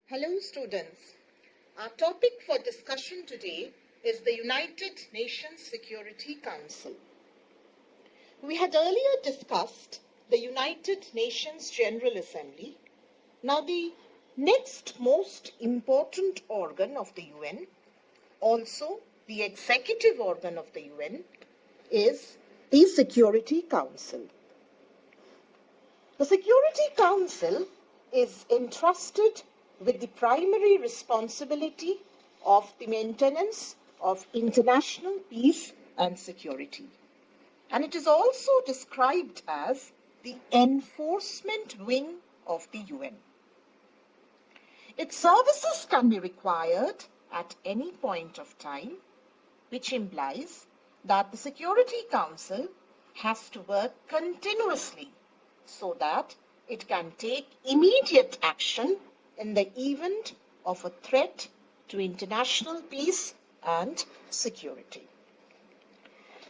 Hello students. Our topic for discussion today is the United Nations Security Council. We had earlier discussed the United Nations General Assembly. Now the next most important organ of the UN, also the executive organ of the UN, is the Security Council. The Security Council is entrusted with the primary responsibility of the maintenance of international peace and security. And it is also described as the enforcement wing of the UN. Its services can be required at any point of time, which implies that the Security Council has to work continuously so that it can take immediate action in the event of a threat to international peace and security.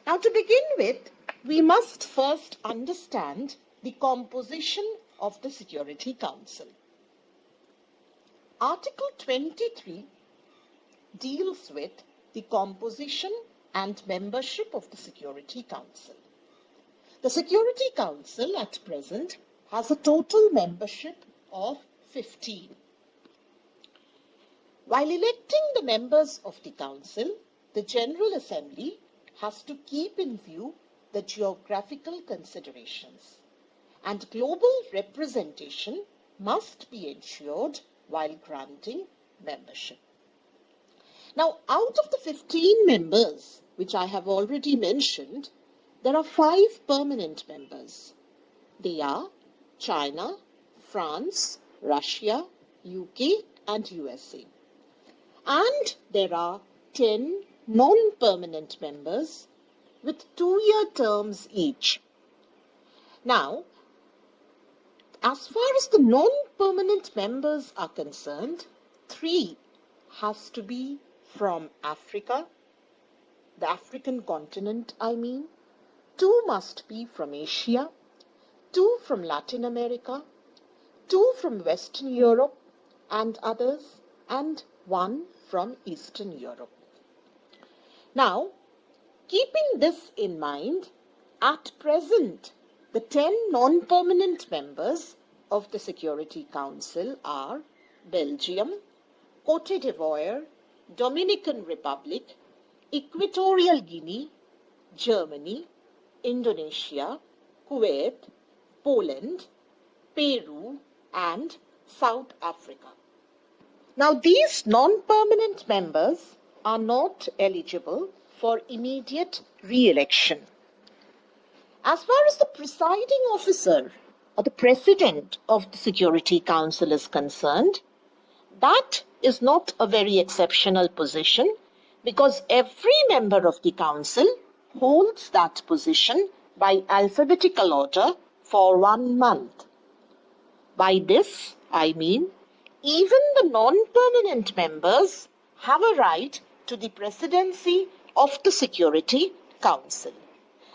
Now, to begin with, we must first understand the composition of the Security Council. Article 23 deals with the composition and membership of the Security Council. The Security Council at present has a total membership of 15. While electing the members of the Council, the General Assembly has to keep in view the geographical considerations, and global representation must be ensured while granting membership. Now, out of the 15 members, which I have already mentioned, there are 5 permanent members. They are China, France, Russia, UK and USA. And there are 10 non-permanent members with 2-year terms each. Now, as far as the non-permanent members are concerned, 3 has to be from Africa, the African continent I mean, 2 must be from Asia, 2 from Latin America, 2 from Western Europe and others, and 1 from Eastern Europe. Now, keeping this in mind, at present, the 10 non-permanent members of the Security Council are Belgium, Côte d'Ivoire, Dominican Republic, Equatorial Guinea, Germany, Indonesia, Kuwait, Poland, Peru, and South Africa. Now, these non-permanent members are not eligible for immediate re-election. As far as the presiding officer or the president of the Security Council is concerned, that is not a very exceptional position because every member of the Council holds that position by alphabetical order for 1 month. By this, I mean, even the non-permanent members have a right to the presidency of the Security Council.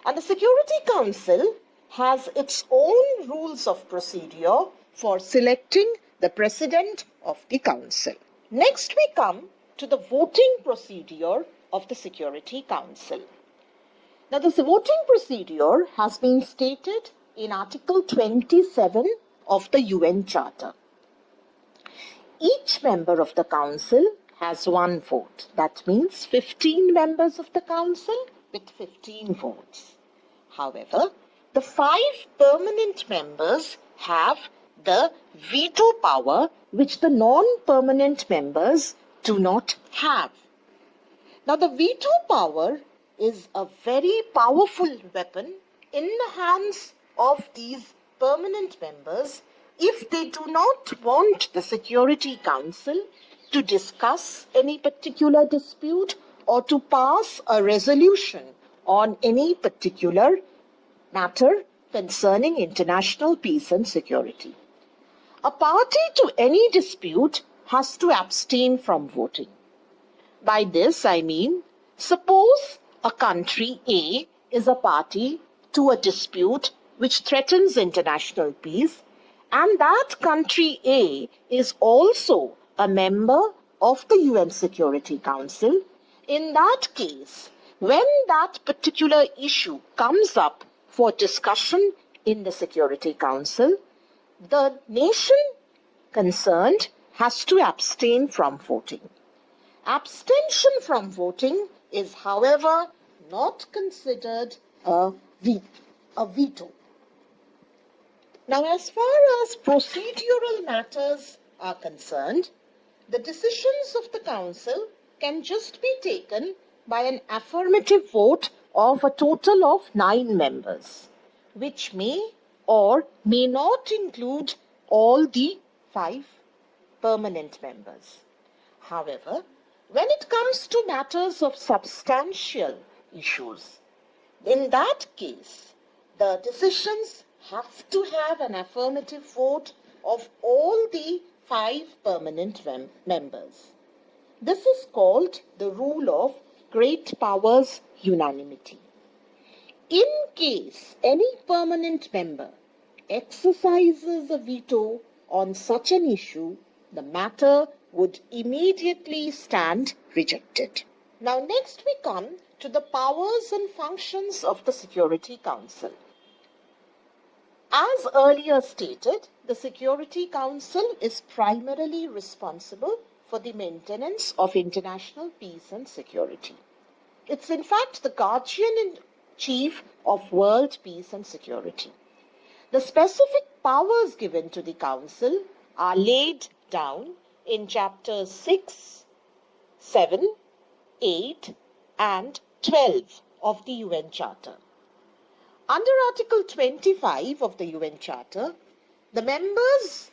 And the Security Council has its own rules of procedure for selecting the president of the Council. Next, we come to the voting procedure of the Security Council. Now, this voting procedure has been stated in Article 27 of the UN Charter. Each member of the Council has 1 vote. That means 15 members of the Council with 15 votes. However, the 5 permanent members have the veto power which the non-permanent members do not have. Now, the veto power is a very powerful weapon in the hands of these permanent members if they do not want the Security Council to discuss any particular dispute or to pass a resolution on any particular matter concerning international peace and security. A party to any dispute has to abstain from voting. By this I mean, suppose a country A is a party to a dispute which threatens international peace, and that country A is also a member of the UN Security Council, in that case, when that particular issue comes up for discussion in the Security Council, the nation concerned has to abstain from voting. Abstention from voting is, however, not considered a veto. Now, as far as procedural matters are concerned, the decisions of the Council can just be taken by an affirmative vote of a total of 9 members, which may or may not include all the 5 permanent members. However, when it comes to matters of substantial issues, in that case, the decisions have to have an affirmative vote of all the 5 permanent members. This is called the rule of great powers unanimity. In case any permanent member exercises a veto on such an issue, the matter would immediately stand rejected. Now, next we come to the powers and functions of the Security Council. As earlier stated, the Security Council is primarily responsible for the maintenance of international peace and security. It's in fact the guardian-in-chief of world peace and security. The specific powers given to the Council are laid down in chapters 6, 7, 8, and 12 of the UN Charter. Under Article 25 of the UN Charter, the members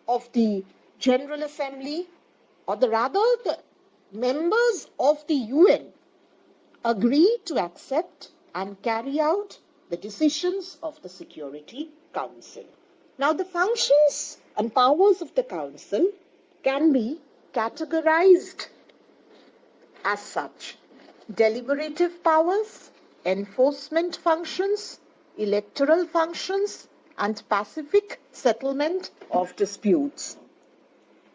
of the General Assembly, or the members of the UN, agree to accept and carry out the decisions of the Security Council. Now, the functions and powers of the Council can be categorized as such: deliberative powers, enforcement functions, electoral functions, and pacific settlement of disputes.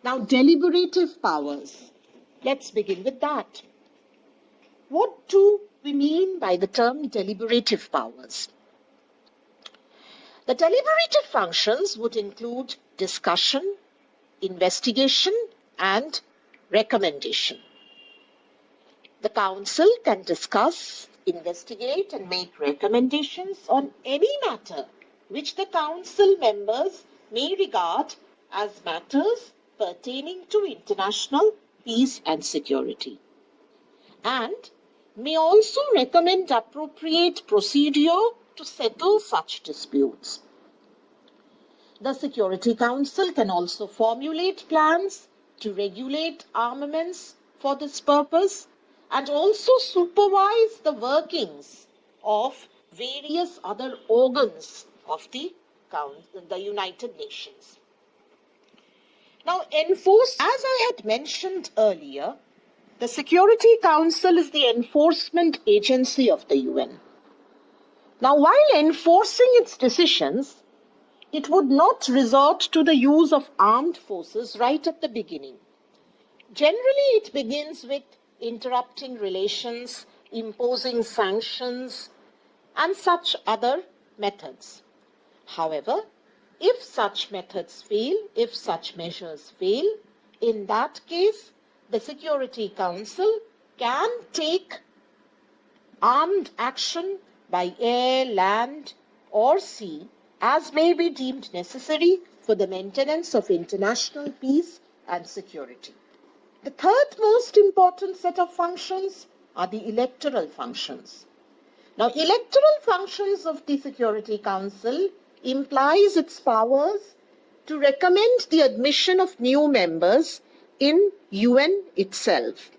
Now, deliberative powers. Let's begin with that. What do we mean by the term deliberative powers? The deliberative functions would include discussion, investigation, and recommendation. The Council can discuss, investigate, and make recommendations on any matter which the Council members may regard as matters pertaining to international peace and security, and may also recommend appropriate procedure to settle such disputes. The Security Council can also formulate plans to regulate armaments for this purpose and also supervise the workings of various other organs of the United Nations. Now, as I had mentioned earlier, the Security Council is the enforcement agency of the UN. Now, while enforcing its decisions, it would not resort to the use of armed forces right at the beginning. Generally, it begins with interrupting relations, imposing sanctions, and such other methods. However, if such measures fail, in that case, the Security Council can take armed action by air, land, or sea as may be deemed necessary for the maintenance of international peace and security. The third most important set of functions are the electoral functions. Now, electoral functions of the Security Council implies its powers to recommend the admission of new members in UN itself.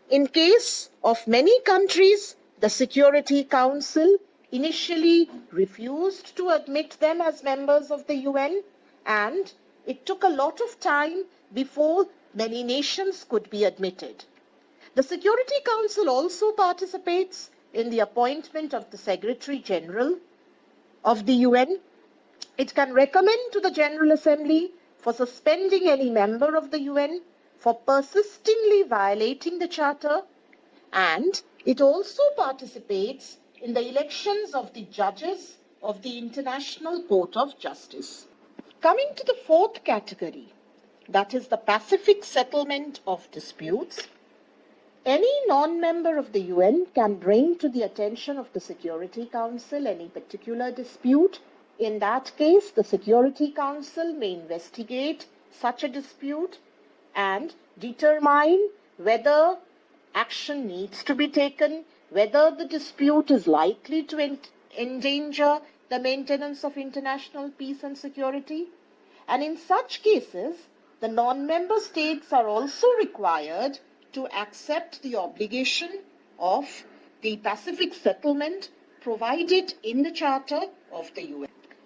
In case of many countries, the Security Council initially refused to admit them as members of the UN, and it took a lot of time before many nations could be admitted. The Security Council also participates in the appointment of the Secretary General of the UN. It can recommend to the General Assembly for suspending any member of the UN for persistently violating the Charter, and it also participates in the elections of the judges of the International Court of Justice. Coming to the fourth category, that is the pacific settlement of disputes, any non-member of the UN can bring to the attention of the Security Council any particular dispute. In that case, the Security Council may investigate such a dispute and determine whether action needs to be taken, whether the dispute is likely to endanger the maintenance of international peace and security. And in such cases, the non-member states are also required to accept the obligation of the pacific settlement provided in the Charter of the UN.